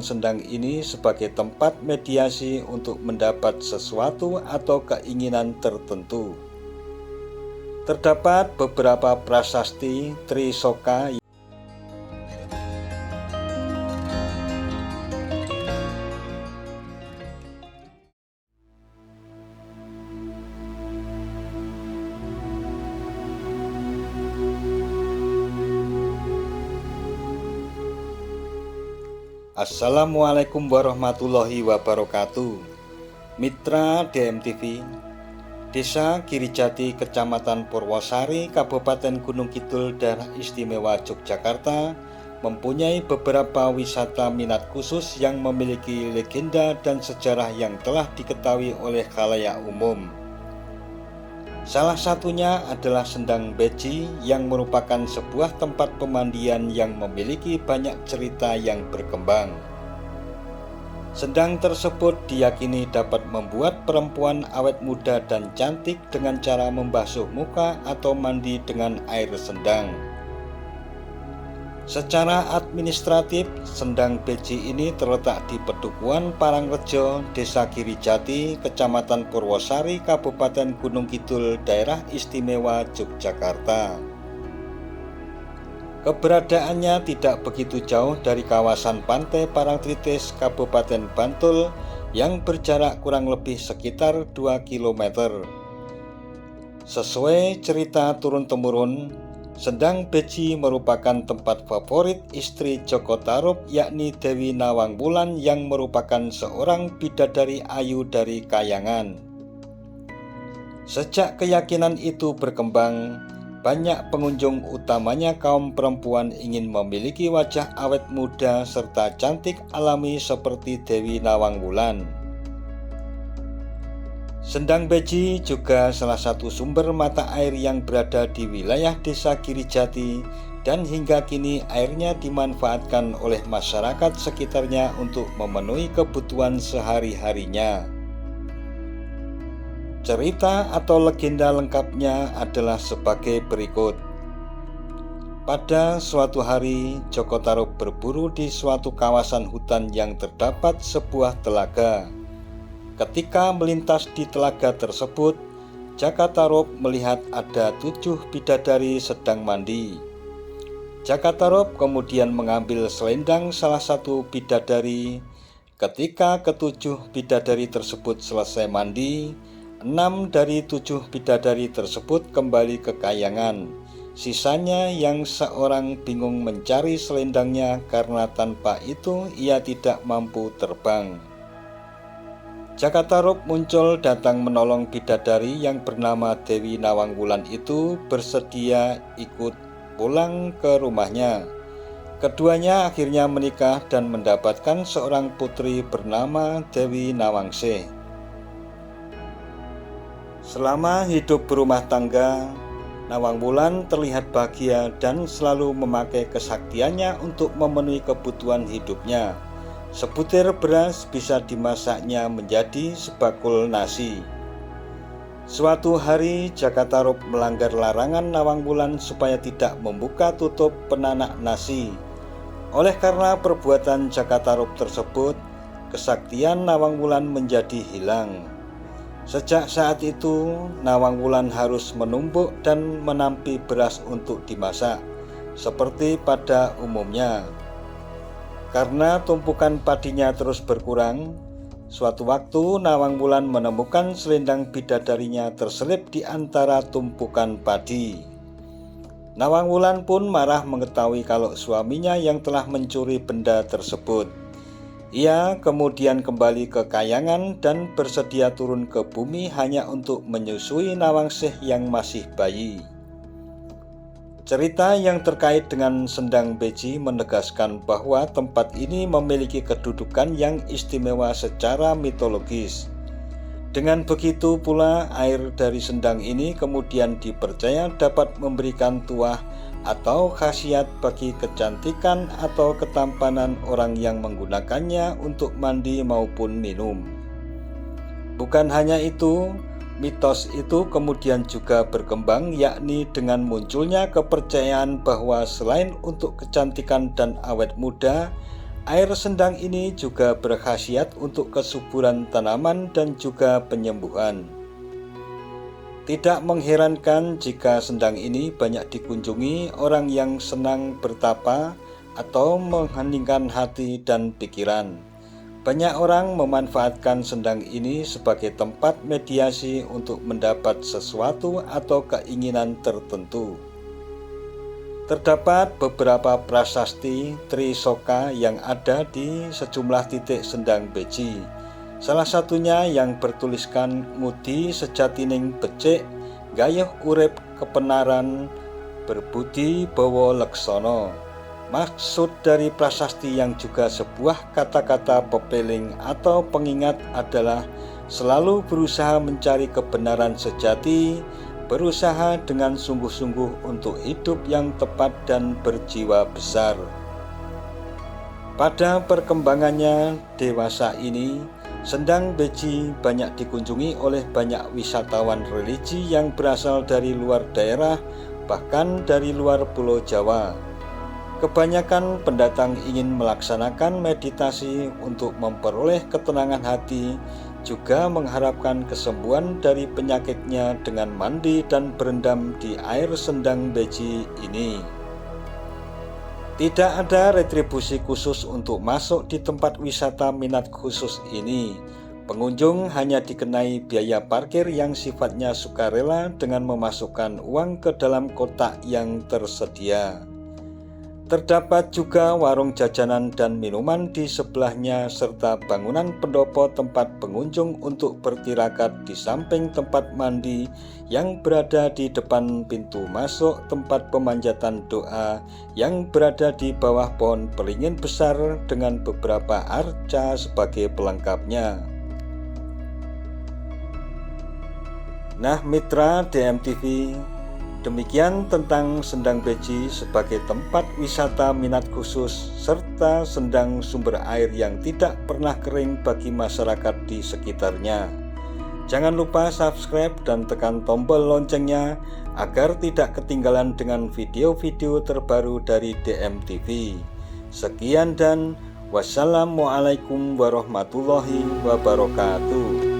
sendang ini sebagai tempat mediasi untuk mendapat sesuatu atau keinginan tertentu. Terdapat beberapa prasasti Trisoka. Assalamualaikum warahmatullahi wabarakatuh. Mitra DMTV, Desa Girijati, Kecamatan Purwosari, Kabupaten Gunung Kidul, Daerah Istimewa Yogyakarta mempunyai beberapa wisata minat khusus yang memiliki legenda dan sejarah yang telah diketahui oleh khalayak umum. Salah satunya adalah Sendang Beji yang merupakan sebuah tempat pemandian yang memiliki banyak cerita yang berkembang. Sendang tersebut diyakini dapat membuat perempuan awet muda dan cantik dengan cara membasuh muka atau mandi dengan air sendang. Secara administratif, Sendang Beji ini terletak di Pedukuhan Parangrejo, Desa Girijati, Kecamatan Purwosari, Kabupaten Gunung Kidul, Daerah Istimewa Yogyakarta. Keberadaannya tidak begitu jauh dari kawasan Pantai Parangtritis, Kabupaten Bantul, yang berjarak kurang lebih sekitar 2 km. Sesuai cerita turun-temurun, Sendang Beji merupakan tempat favorit istri Joko Tarub, yakni Dewi Nawangwulan, yang merupakan seorang bidadari ayu dari Kayangan. Sejak keyakinan itu berkembang, banyak pengunjung, utamanya kaum perempuan, ingin memiliki wajah awet muda serta cantik alami seperti Dewi Nawangwulan. Sendang Beji juga salah satu sumber mata air yang berada di wilayah Desa Girijati, dan hingga kini airnya dimanfaatkan oleh masyarakat sekitarnya untuk memenuhi kebutuhan sehari-harinya. Cerita atau legenda lengkapnya adalah sebagai berikut. Pada suatu hari, Joko Tarub berburu di suatu kawasan hutan yang terdapat sebuah telaga. Ketika melintas di telaga tersebut, Jaka Tarub melihat ada 7 bidadari sedang mandi. Jaka Tarub kemudian mengambil selendang salah satu bidadari. Ketika ke-7 bidadari tersebut selesai mandi, 6 dari 7 bidadari tersebut kembali ke Kayangan. Sisanya yang seorang bingung mencari selendangnya karena tanpa itu ia tidak mampu terbang. Jaka Tarub muncul datang menolong bidadari yang bernama Dewi Nawangwulan itu bersedia ikut pulang ke rumahnya. Keduanya akhirnya menikah dan mendapatkan seorang putri bernama Dewi Nawangsih. Selama hidup berumah tangga, Nawangwulan terlihat bahagia dan selalu memakai kesaktiannya untuk memenuhi kebutuhan hidupnya. Sebutir beras bisa dimasaknya menjadi sebakul nasi. Suatu hari Jaka Tarub melanggar larangan Nawangwulan supaya tidak membuka tutup penanak nasi. Oleh karena perbuatan Jaka Tarub tersebut, kesaktian Nawangwulan menjadi hilang. Sejak saat itu, Nawangwulan harus menumbuk dan menampi beras untuk dimasak, seperti pada umumnya. Karena tumpukan padinya terus berkurang, suatu waktu Nawangwulan menemukan selendang bidadarinya terselip di antara tumpukan padi. Nawangwulan pun marah mengetahui kalau suaminya yang telah mencuri benda tersebut. Ia kemudian kembali ke Kayangan dan bersedia turun ke bumi hanya untuk menyusui Nawangsih yang masih bayi. Cerita yang terkait dengan Sendang Beji menegaskan bahwa tempat ini memiliki kedudukan yang istimewa secara mitologis. Dengan begitu pula, air dari sendang ini kemudian dipercaya dapat memberikan tuah atau khasiat bagi kecantikan atau ketampanan orang yang menggunakannya untuk mandi maupun minum. Bukan hanya itu, mitos itu kemudian juga berkembang, yakni dengan munculnya kepercayaan bahwa selain untuk kecantikan dan awet muda, Air sendang ini juga berkhasiat untuk kesuburan tanaman dan juga penyembuhan. Tidak mengherankan jika sendang ini banyak dikunjungi orang yang senang bertapa atau mengheningkan hati dan pikiran. Banyak orang memanfaatkan sendang ini sebagai tempat mediasi untuk mendapat sesuatu atau keinginan tertentu. Terdapat beberapa prasasti Trisoka yang ada di sejumlah titik sendang beji. Salah satunya yang bertuliskan ngudi sejatining becik, gayuh urip kepenaran, berbudi bawa leksono. Maksud dari prasasti yang juga sebuah kata-kata pepeling atau pengingat adalah selalu berusaha mencari kebenaran sejati, berusaha dengan sungguh-sungguh untuk hidup yang tepat dan berjiwa besar. Pada perkembangannya dewasa ini, sendang beji banyak dikunjungi oleh banyak wisatawan religi yang berasal dari luar daerah, bahkan dari luar Pulau Jawa. Kebanyakan pendatang ingin melaksanakan meditasi untuk memperoleh ketenangan hati, juga mengharapkan kesembuhan dari penyakitnya dengan mandi dan berendam di air sendang beji ini. Tidak ada retribusi khusus untuk masuk di tempat wisata minat khusus ini. Pengunjung hanya dikenai biaya parkir yang sifatnya sukarela dengan memasukkan uang ke dalam kotak yang tersedia. Terdapat juga warung jajanan dan minuman di sebelahnya serta bangunan pendopo tempat pengunjung untuk bertirakat di samping tempat mandi yang berada di depan pintu masuk tempat pemanjatan doa yang berada di bawah pohon beringin besar dengan beberapa arca sebagai pelengkapnya. Nah mitra DMTV, demikian tentang sendang beji sebagai tempat wisata minat khusus serta sendang sumber air yang tidak pernah kering bagi masyarakat di sekitarnya. Jangan lupa subscribe dan tekan tombol loncengnya agar tidak ketinggalan dengan video-video terbaru dari DMTV. Sekian dan wassalamualaikum warahmatullahi wabarakatuh.